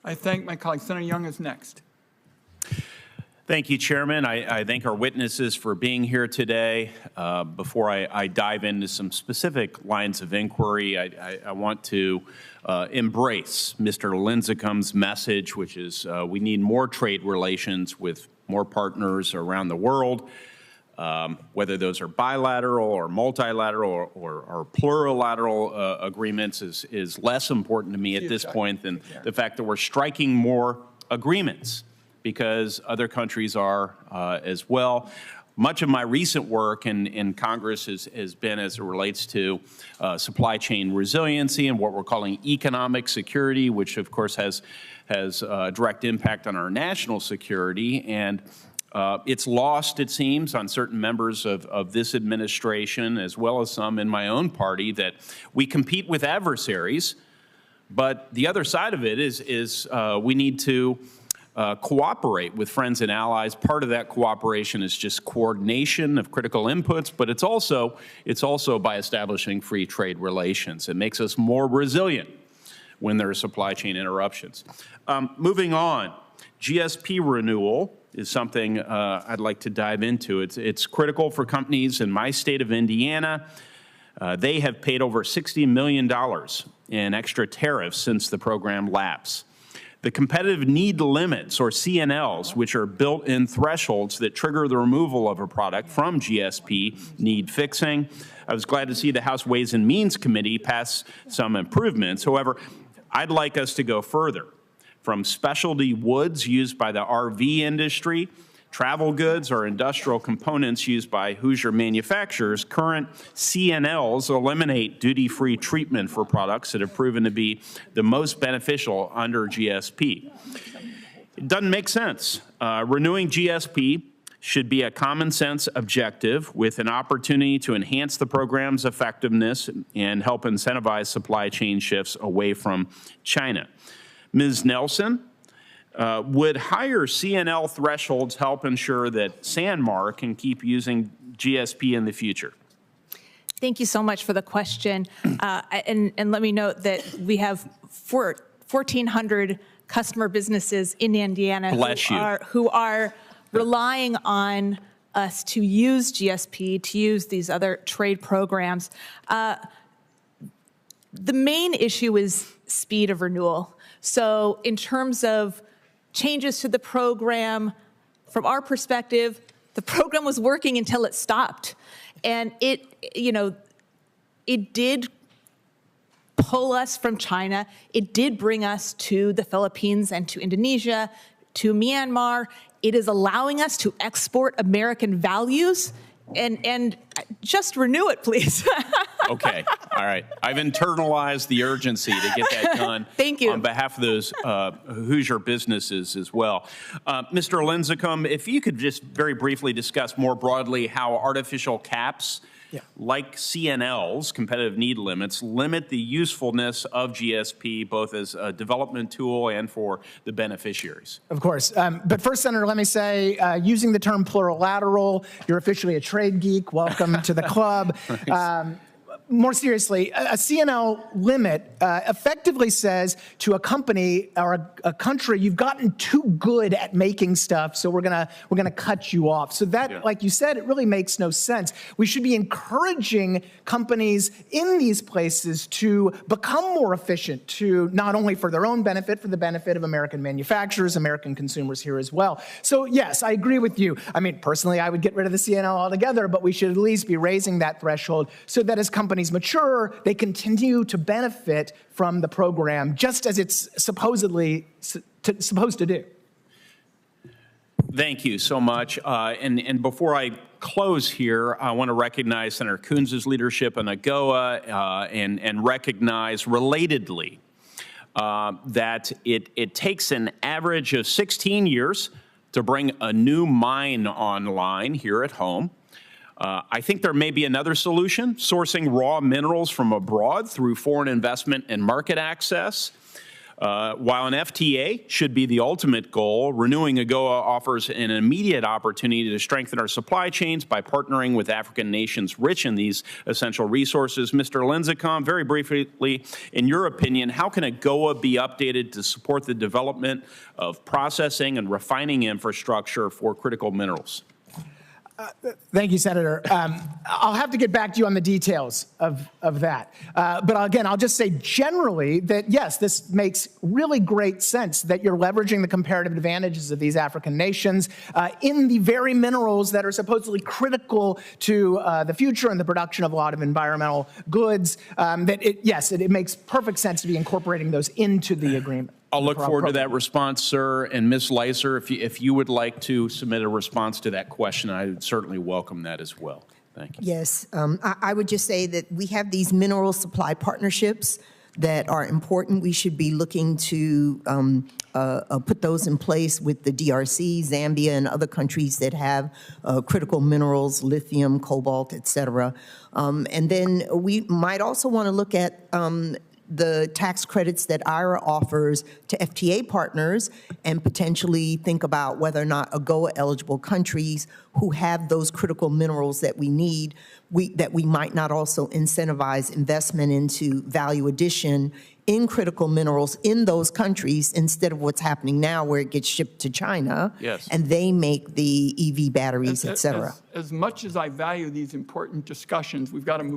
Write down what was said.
I thank my colleague. Senator Young is next. Thank you, Chairman. I thank our witnesses for being here today. Before I dive into some specific lines of inquiry, I want to embrace Mr. Lincecum's message, which is we need more trade relations with more partners around the world, whether those are bilateral or multilateral or plurilateral agreements is less important to me at this point than the fact that we're striking more agreements, because other countries are as well. Much of my recent work in Congress has been as it relates to supply chain resiliency and what we're calling economic security, which of course has a direct impact on our national security. And it's lost, it seems, on certain members of this administration, as well as some in my own party, that we compete with adversaries. But the other side of it is we need to cooperate with friends and allies. Part of that cooperation is just coordination of critical inputs, but it's also by establishing free trade relations. It makes us more resilient when there are supply chain interruptions. Moving on, GSP renewal is something I'd like to dive into. It's critical for companies in my state of Indiana. They have paid over $60 million in extra tariffs since the program lapsed. The competitive need limits, or CNLs, which are built-in thresholds that trigger the removal of a product from GSP, need fixing. I was glad to see the House Ways and Means Committee pass some improvements. However, I'd like us to go further. From specialty woods used by the RV industry, travel goods, or industrial components used by Hoosier manufacturers, current CNLs eliminate duty-free treatment for products that have proven to be the most beneficial under GSP. It doesn't make sense. Renewing GSP should be a common sense objective with an opportunity to enhance the program's effectiveness and help incentivize supply chain shifts away from China. Ms. Nelson, would higher CNL thresholds help ensure that Sanmar can keep using GSP in the future? Thank you so much for the question. And let me note that we have 1,400 customer businesses in Indiana who are relying on us to use GSP, to use these other trade programs. The main issue is speed of renewal. So in terms of changes to the program, from our perspective, the program was working until it stopped. And it did pull us from China. It did bring us to the Philippines and to Indonesia, to Myanmar. It is allowing us to export American values. And just renew it, please. Okay. All right. I've internalized the urgency to get that done. Thank you. On behalf of those Hoosier businesses as well. Mr. Lincecum, if you could just very briefly discuss more broadly how artificial caps, like CNLs, competitive need limits, limit the usefulness of GSP both as a development tool and for the beneficiaries. Of course. But first, Senator, let me say, using the term plurilateral, you're officially a trade geek. Welcome to the club. More seriously, a CNL limit effectively says to a company or a country, you've gotten too good at making stuff, so we're gonna cut you off. So that, like you said, it really makes no sense. We should be encouraging companies in these places to become more efficient, to not only for their own benefit, for the benefit of American manufacturers, American consumers here as well. So yes, I agree with you. I mean, personally, I would get rid of the CNL altogether, but we should at least be raising that threshold so that as companies mature, they continue to benefit from the program just as it's supposed to do. Thank you so much. And before I close here, I want to recognize Senator Coons's leadership on AGOA and recognize relatedly that it takes an average of 16 years to bring a new mine online here at home. I think there may be another solution, sourcing raw minerals from abroad through foreign investment and market access. While an FTA should be the ultimate goal, renewing AGOA offers an immediate opportunity to strengthen our supply chains by partnering with African nations rich in these essential resources. Mr. Lincicome, very briefly, in your opinion, how can AGOA be updated to support the development of processing and refining infrastructure for critical minerals? Thank you, Senator. I'll have to get back to you on the details of that. But again, I'll just say generally that, yes, this makes really great sense that you're leveraging the comparative advantages of these African nations in the very minerals that are supposedly critical to the future and the production of a lot of environmental goods. It makes perfect sense to be incorporating those into the agreement. I'll look forward to that response, sir. And Ms. Leiser, if you would like to submit a response to that question, I would certainly welcome that as well. Thank you. Yes, I would just say that we have these mineral supply partnerships that are important. We should be looking to put those in place with the DRC, Zambia, and other countries that have critical minerals, lithium, cobalt, et cetera. And then we might also want to look at the tax credits that IRA offers to FTA partners and potentially think about whether or not AGOA-eligible countries who have those critical minerals that we need, that we might not also incentivize investment into value addition in critical minerals in those countries instead of what's happening now where it gets shipped to China. Yes. And they make the EV batteries, et cetera. As much as I value these important discussions, we've got to move